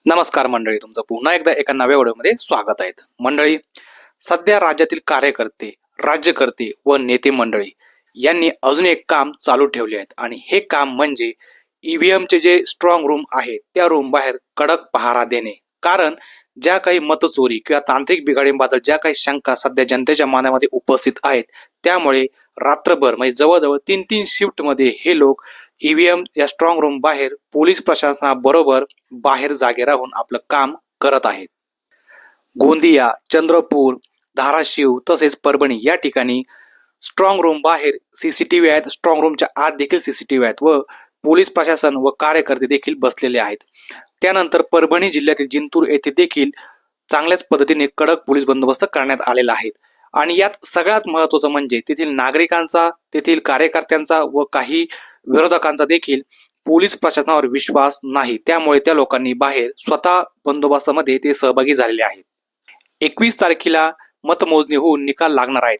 नमस्कार मंडळी, तुमचं पुन्हा एकदा एका नव्या व्हिडिओमध्ये स्वागत आहे. मंडळी, सध्या राज्यातील कार्यकर्ते, राज्यकर्ते व नेते मंडळी यांनी अजून एक काम चालू ठेवले आहेत आणि हे काम म्हणजे ईव्हीएमचे जे स्ट्रॉंग रूम आहे त्या रूम बाहेर कडक पहारा देणे. कारण ज्या काही मतचोरी किंवा तांत्रिक बिघाडींबद्दल ज्या काही शंका सध्या जनतेच्या मनामध्ये उपस्थित आहेत, त्यामुळे रात्रभर म्हणजे जवळजवळ 3-3 शिफ्टमध्ये हे लोक ईव्हीएम या स्ट्रॉंग रूम बाहेर पोलीस प्रशासनाबरोबर बाहेर जागे राहून आपलं काम करत आहेत. गोंदिया, चंद्रपूर, धाराशिव तसेच परभणी या ठिकाणी स्ट्रॉंग रूम बाहेर सीसीटीव्ही आहेत, स्ट्रॉंग रूमच्या आत देखील सीसीटीव्ही आहेत व पोलीस प्रशासन व कार्यकर्ते देखील बसलेले आहेत. त्यानंतर परभणी जिल्ह्यातील जिंतूर येथे देखील चांगल्याच पद्धतीने कडक पोलीस बंदोबस्त करण्यात आलेला आहे. आणि यात सगळ्यात महत्त्वाचं म्हणजे तेथील नागरिकांचा, तेथील कार्यकर्त्यांचा व काही विरोधकांचा देखील पोलीस प्रशासनावर विश्वास नाही. त्यामुळे त्या लोकांनी बाहेर स्वतः बंदोबस्तामध्ये ते सहभागी झालेले आहेत. 21 तारखेला मतमोजणी होऊन निकाल लागणार आहेत.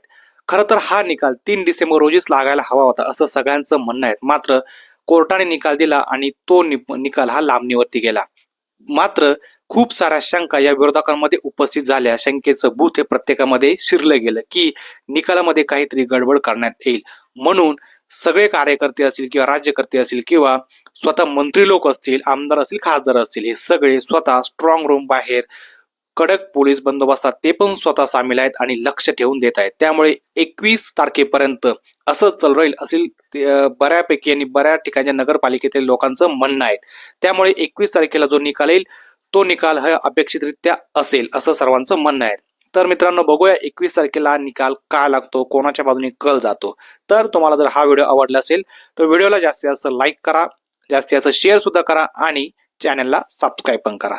खरं तर हा निकाल 3 डिसेंबर रोजीच लागायला हवा होता असं सगळ्यांचं म्हणणं आहे. मात्र कोर्टाने निकाल दिला आणि तो निकाल हा लांबणीवरती गेला. मात्र खूप साऱ्या शंका या विरोधकांमध्ये उपस्थित झाल्या. शंकेचं भूत हे प्रत्येकामध्ये शिरलं गेलं की निकालामध्ये काहीतरी गडबड करण्यात येईल. म्हणून सगळे कार्यकर्ते असतील किंवा राज्यकर्ते असतील किंवा स्वतः मंत्री लोक असतील, आमदार असतील, खासदार असतील, हे सगळे स्वतः स्ट्रॉंग रूम बाहेर कडक पोलीस बंदोबस्तात ते पण स्वतः सामील आहेत आणि लक्ष ठेवून देत आहेत. त्यामुळे 21 तारखेपर्यंत असं चालू राहील असेल बऱ्यापैकी आणि बऱ्याच ठिकाणच्या नगरपालिकेतील लोकांचं म्हणणं आहे. त्यामुळे 21 तारखेला जो निकाल येईल तो निकाल हा अपेक्षितरित्या असेल असं सर्वांचं म्हणणं आहे. तर मित्रांनो, बघूया 21 तारखेला निकाल काय लागतो, कोणाच्या बाजूने कल जातो. तर तुम्हाला जर हा व्हिडिओ आवडला असेल तर व्हिडिओला जास्तीत जास्त लाईक करा, जास्तीत जास्त शेअर सुद्धा करा आणि चॅनलला सबस्क्राईब पण करा.